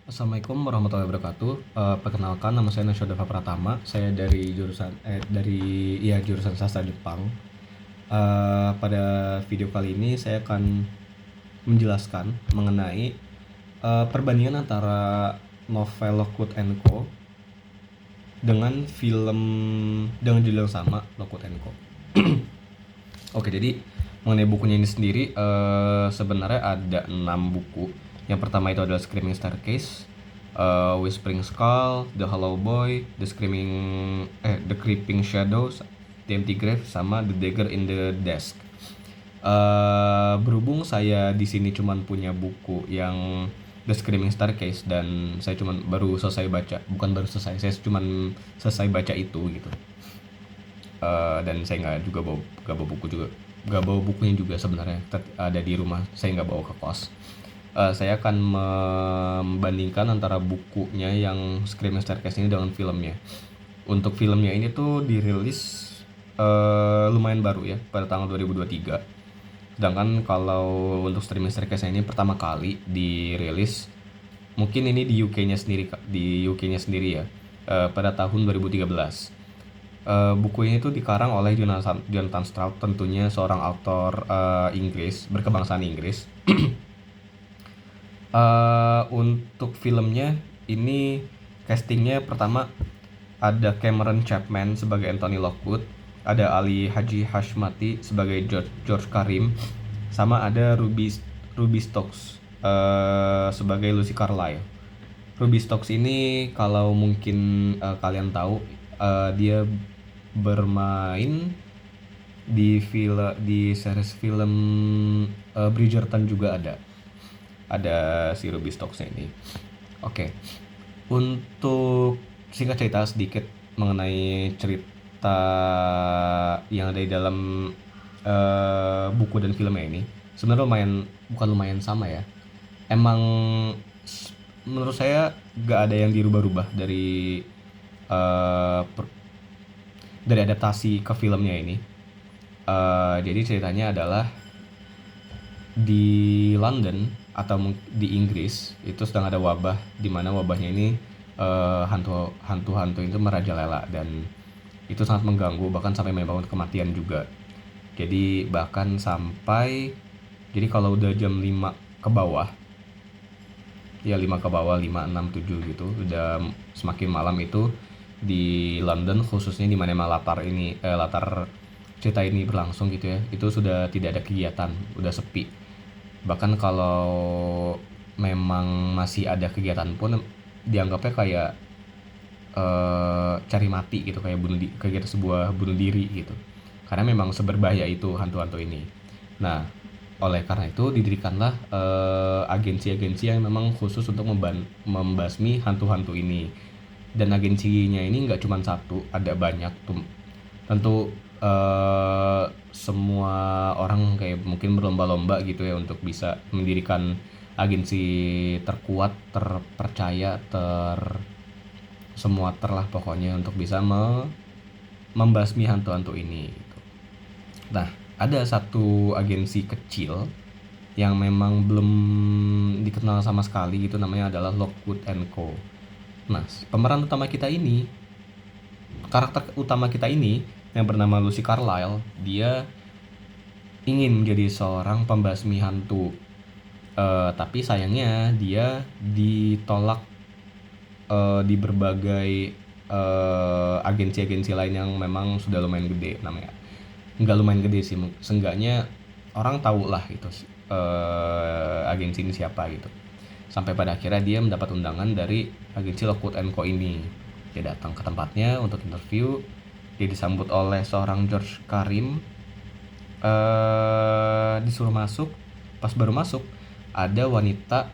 Assalamualaikum warahmatullahi wabarakatuh. Perkenalkan, nama saya Nasyo Deva Pratama. Saya dari jurusan sastra Jepang. Pada video kali ini saya akan menjelaskan mengenai perbandingan antara novel Lockwood and Co dengan film dengan judul yang sama, Lockwood and Co. Oke, jadi mengenai bukunya ini sendiri, sebenarnya ada 6 buku. Yang pertama itu adalah Screaming Staircase, Whispering Skull, The Hollow Boy, The Creeping Shadows, The Empty Grave, sama The Dagger in the Desk. Berhubung saya di sini cuman punya buku yang The Screaming Staircase dan saya cuman baru selesai baca, bukan baru selesai, saya cuman selesai baca itu gitu. Dan saya nggak bawa buku juga, nggak bawa bukunya juga sebenarnya, ada di rumah, saya nggak bawa ke kos. Saya akan membandingkan antara bukunya yang Screaming Staircase ini dengan filmnya. Untuk filmnya ini tuh dirilis lumayan baru ya, pada tanggal 2023. Sedangkan kalau untuk Screaming Staircase ini pertama kali dirilis, mungkin ini di UK-nya sendiri ya, pada tahun 2013. Buku ini tuh dikarang oleh Jonathan Stroud, tentunya seorang autor Inggris, berkebangsaan Inggris. Untuk filmnya ini castingnya pertama ada Cameron Chapman sebagai Anthony Lockwood, ada Ali Haji Hashmati sebagai George Karim, sama ada Ruby Stokes sebagai Lucy Carlyle. Ruby Stokes ini kalau mungkin kalian tahu, dia bermain di series film Bridgerton juga ada si Ruby Stokes ini. Oke. Untuk singkat cerita sedikit mengenai cerita yang ada di dalam buku dan filmnya ini, sebenarnya bukan lumayan sama ya. Emang menurut saya gak ada yang dirubah-rubah uh, dari adaptasi ke filmnya ini. Jadi ceritanya adalah di London atau di Inggris itu sedang ada wabah, di mana wabahnya ini hantu-hantu itu merajalela dan itu sangat mengganggu, bahkan sampai menyebabkan kematian juga. Jadi kalau udah jam 5 ke bawah, ya 5 ke bawah, 5, 6, 7 gitu, udah semakin malam itu di London, khususnya di mana latar cerita ini berlangsung gitu ya, itu sudah tidak ada kegiatan, udah sepi. Bahkan kalau memang masih ada kegiatan pun dianggapnya kayak cari mati gitu, kayak sebuah bunuh diri gitu, karena memang seberbahaya itu hantu-hantu ini. Nah, oleh karena itu didirikanlah agensi-agensi yang memang khusus untuk membasmi hantu-hantu ini. Dan agensinya ini nggak cuma satu, ada banyak tuh. Tentu semua orang kayak mungkin berlomba-lomba gitu ya untuk bisa mendirikan agensi terkuat, terpercaya, semua terlah pokoknya untuk bisa membasmi hantu-hantu ini gitu. Nah, ada satu agensi kecil yang memang belum dikenal sama sekali gitu, namanya adalah Lockwood and Co. Nah, karakter utama kita ini yang bernama Lucy Carlyle, dia ingin menjadi seorang pembasmi hantu. Tapi sayangnya dia ditolak di berbagai agensi-agensi lain yang memang sudah lumayan gede namanya. Nggak lumayan gede sih, seenggaknya orang tahu lah gitu agensi ini siapa gitu. Sampai pada akhirnya dia mendapat undangan dari agensi Lockwood and Co ini. Dia datang ke tempatnya untuk interview. Dia disambut oleh seorang George Karim. Disuruh masuk. Pas baru masuk, ada wanita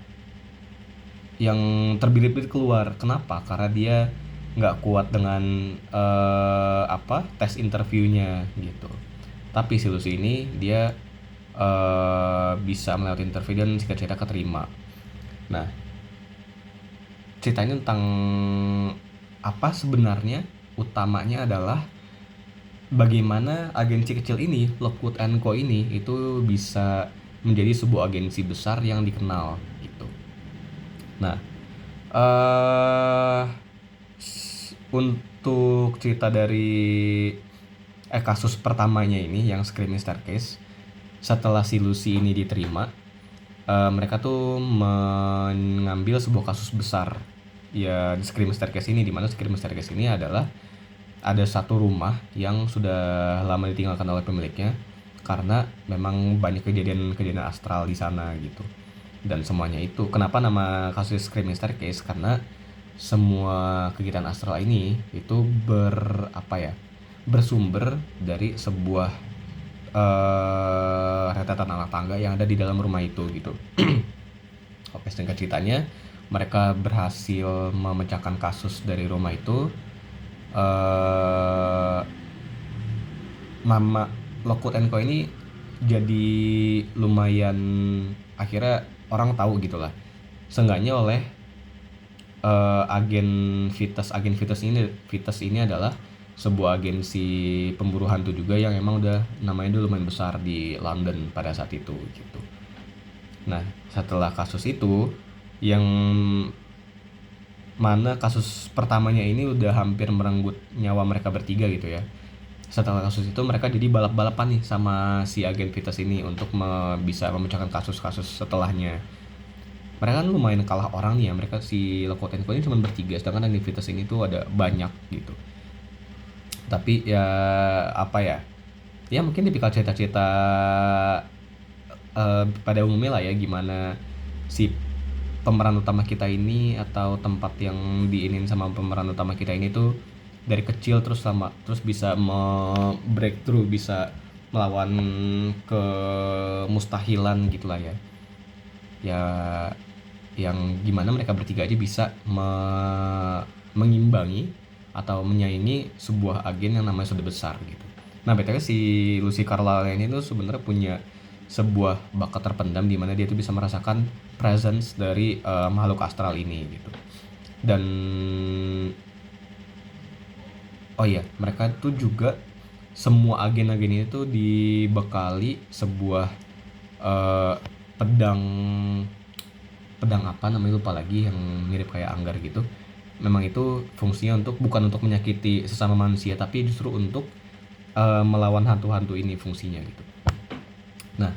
yang terbirit-birit keluar. Kenapa? Karena dia nggak kuat dengan tes interviewnya gitu. Tapi si Lucy ini dia bisa melewati interview dan singkat cerita keterima. Nah, ceritanya tentang apa sebenarnya? Utamanya adalah bagaimana agensi kecil ini, Lockwood and Co ini, itu bisa menjadi sebuah agensi besar yang dikenal gitu. Nah, eh untuk cerita dari kasus pertamanya ini yang Screaming Staircase, setelah si Lucy ini diterima, mereka tuh mengambil sebuah kasus besar ya di Screaming Staircase ini, di mana Screaming Staircase ini adalah ada satu rumah yang sudah lama ditinggalkan oleh pemiliknya karena memang banyak kejadian-kejadian astral di sana gitu. Dan semuanya itu, kenapa nama kasus Screaming Staircase? Karena semua kegiatan astral ini itu bersumber dari sebuah rentetan anak tangga yang ada di dalam rumah itu gitu. Oke, singkat ceritanya, mereka berhasil memecahkan kasus dari rumah itu. Nama Lockwood & Co ini jadi lumayan, akhirnya orang tahu gitulah. Seenggaknya oleh agen Vitas ini adalah sebuah agensi pemburu hantu juga yang emang udah namanya dulu lumayan besar di London pada saat itu gitu. Nah, setelah kasus itu, yang mana kasus pertamanya ini udah hampir merenggut nyawa mereka bertiga gitu ya. Setelah kasus itu mereka jadi balap-balapan nih sama si agen Vitas ini untuk bisa memecahkan kasus-kasus setelahnya. Mereka kan lumayan kalah orang nih ya, mereka si Lockwood & Co ini cuma bertiga, sedangkan agen Vitas ini tuh ada banyak gitu. Tapi ya ya mungkin tipikal cerita-cerita pada umumnya lah ya, gimana si pemeran utama kita ini atau tempat yang diinin sama pemeran utama kita ini tuh dari kecil terus bisa breakthrough, bisa melawan kemustahilan gitulah ya. Ya yang gimana mereka bertiga aja bisa mengimbangi atau menyaingi sebuah agen yang namanya sudah besar gitu. Nah, BTW si Lucy Carlyle ini tuh sebenarnya punya sebuah bakat terpendam di mana dia tuh bisa merasakan presence dari makhluk astral ini gitu. Dan oh iya, mereka tuh juga semua agen-agen ini tuh dibekali sebuah pedang apa namanya lupa lagi, yang mirip kayak anggar gitu. Memang itu fungsinya bukan untuk menyakiti sesama manusia, tapi justru untuk melawan hantu-hantu ini fungsinya gitu. Nah,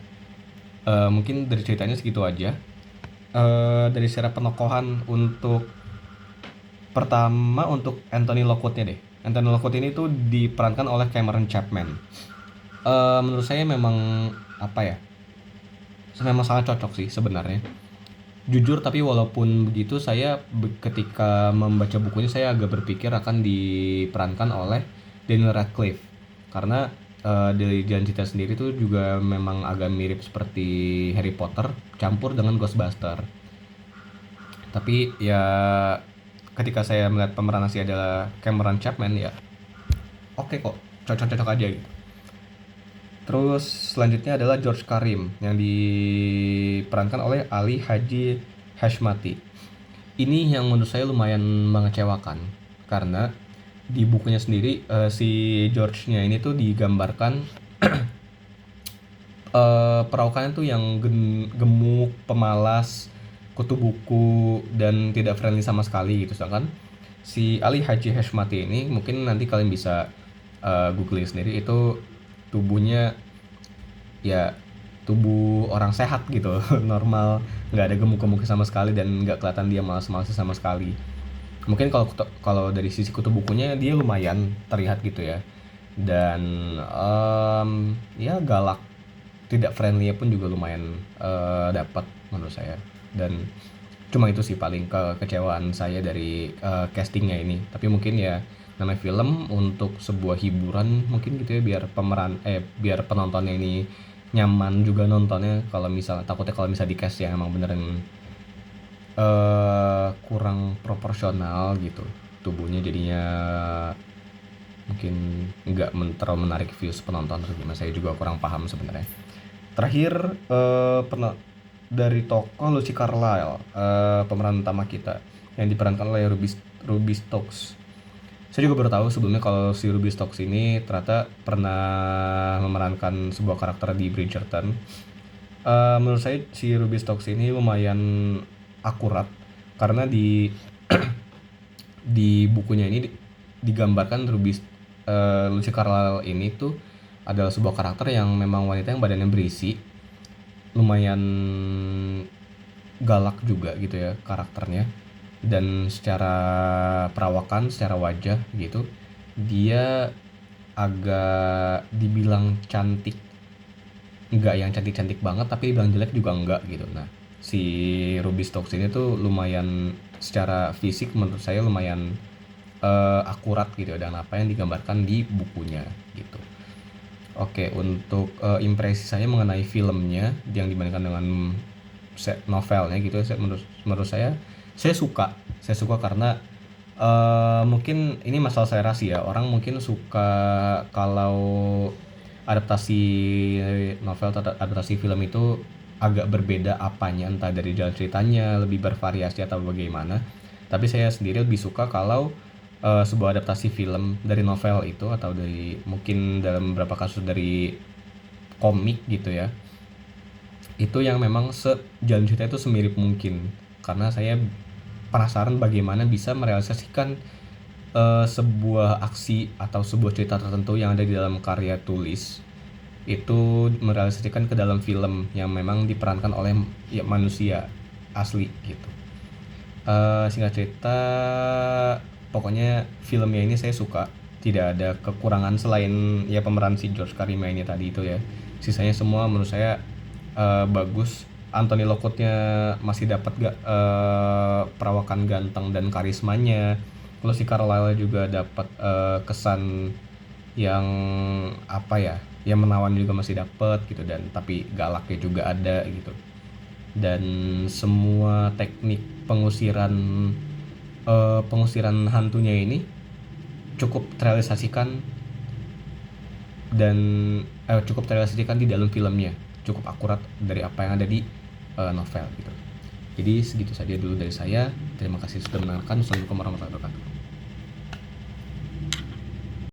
mungkin dari ceritanya segitu aja. Dari secara penokohan, untuk pertama untuk Anthony Lockwood-nya deh. Anthony Lockwood ini tuh diperankan oleh Cameron Chapman. Menurut saya memang memang sangat cocok sih sebenarnya. Jujur, tapi walaupun begitu saya ketika membaca bukunya saya agak berpikir akan diperankan oleh Daniel Radcliffe, karena dari jalan cerita sendiri tuh juga memang agak mirip seperti Harry Potter campur dengan Ghostbuster. Tapi ya ketika saya melihat pemeran asli adalah Cameron Chapman, ya oke kok, cocok-cocok aja gitu. Terus selanjutnya adalah George Karim yang diperankan oleh Ali Haji Hashmati. Ini yang menurut saya lumayan mengecewakan karena di bukunya sendiri si George-nya ini tuh digambarkan perawakannya tuh yang gemuk, pemalas, kutu buku, dan tidak friendly sama sekali gitu. Sedangkan si Ali Haji Hashmati ini, mungkin nanti kalian bisa googling sendiri, itu tubuhnya ya tubuh orang sehat gitu, normal, nggak ada gemuk-gemuk sama sekali dan nggak kelihatan dia malas-malas sama sekali. Mungkin kalau dari sisi kutu bukunya dia lumayan terlihat gitu ya, dan ya galak, tidak friendly pun juga lumayan dapat menurut saya. Dan cuma itu sih paling kekecewaan saya dari castingnya ini. Tapi mungkin ya namanya film, untuk sebuah hiburan mungkin gitu ya, biar penontonnya ini nyaman juga nontonnya. Takutnya kalau misalnya di cast yang emang beneran kurang proporsional gitu tubuhnya, jadinya mungkin nggak terlalu menarik views penonton atau gimana, saya juga kurang paham sebenarnya. Terakhir dari tokoh Lucy Carlyle, pemeran utama kita yang diperankan oleh Ruby Stokes. Saya juga baru tahu sebelumnya kalau si Ruby Stokes ini ternyata pernah memerankan sebuah karakter di Bridgerton. Menurut saya si Ruby Stokes ini lumayan akurat karena di di bukunya ini digambarkan Lucy Carlyle ini tuh adalah sebuah karakter yang memang wanita yang badannya berisi, lumayan galak juga gitu ya karakternya, dan secara perawakan, secara wajah gitu, dia agak dibilang cantik, nggak yang cantik-cantik banget, tapi dibilang jelek juga enggak gitu. Nah, si Ruby Stokes ini tuh lumayan secara fisik menurut saya lumayan akurat gitu ya, dan apa yang digambarkan di bukunya gitu. Oke, untuk impresi saya mengenai filmnya yang dibandingkan dengan novelnya gitu, menurut saya suka karena mungkin ini masalah selera sih ya, orang mungkin suka kalau adaptasi novel atau adaptasi film itu agak berbeda apanya, entah dari jalan ceritanya lebih bervariasi atau bagaimana. Tapi saya sendiri lebih suka kalau sebuah adaptasi film dari novel itu, atau dari mungkin dalam beberapa kasus dari komik gitu ya, itu yang memang jalan cerita itu semirip mungkin, karena saya penasaran bagaimana bisa merealisasikan sebuah aksi atau sebuah cerita tertentu yang ada di dalam karya tulis itu merealisasikan ke dalam film yang memang diperankan oleh ya, manusia asli gitu. Singkat cerita, pokoknya filmnya ini saya suka, tidak ada kekurangan selain ya pemeran si George Karima ini tadi itu ya. Sisanya semua menurut saya bagus. Anthony Lockwoodnya masih dapat perawakan ganteng dan karismanya. Terus si Carlyle juga dapat kesan yang apa ya, yang menawan juga masih dapat gitu, dan tapi galaknya juga ada gitu. Dan semua teknik pengusiran hantunya ini cukup terrealisasikan, dan cukup terrealisasikan di dalam filmnya, cukup akurat dari apa yang ada di novel gitu. Jadi segitu saja dulu dari saya. Terima kasih sudah mendengarkan. Assalamualaikum warahmatullahi wabarakatuh.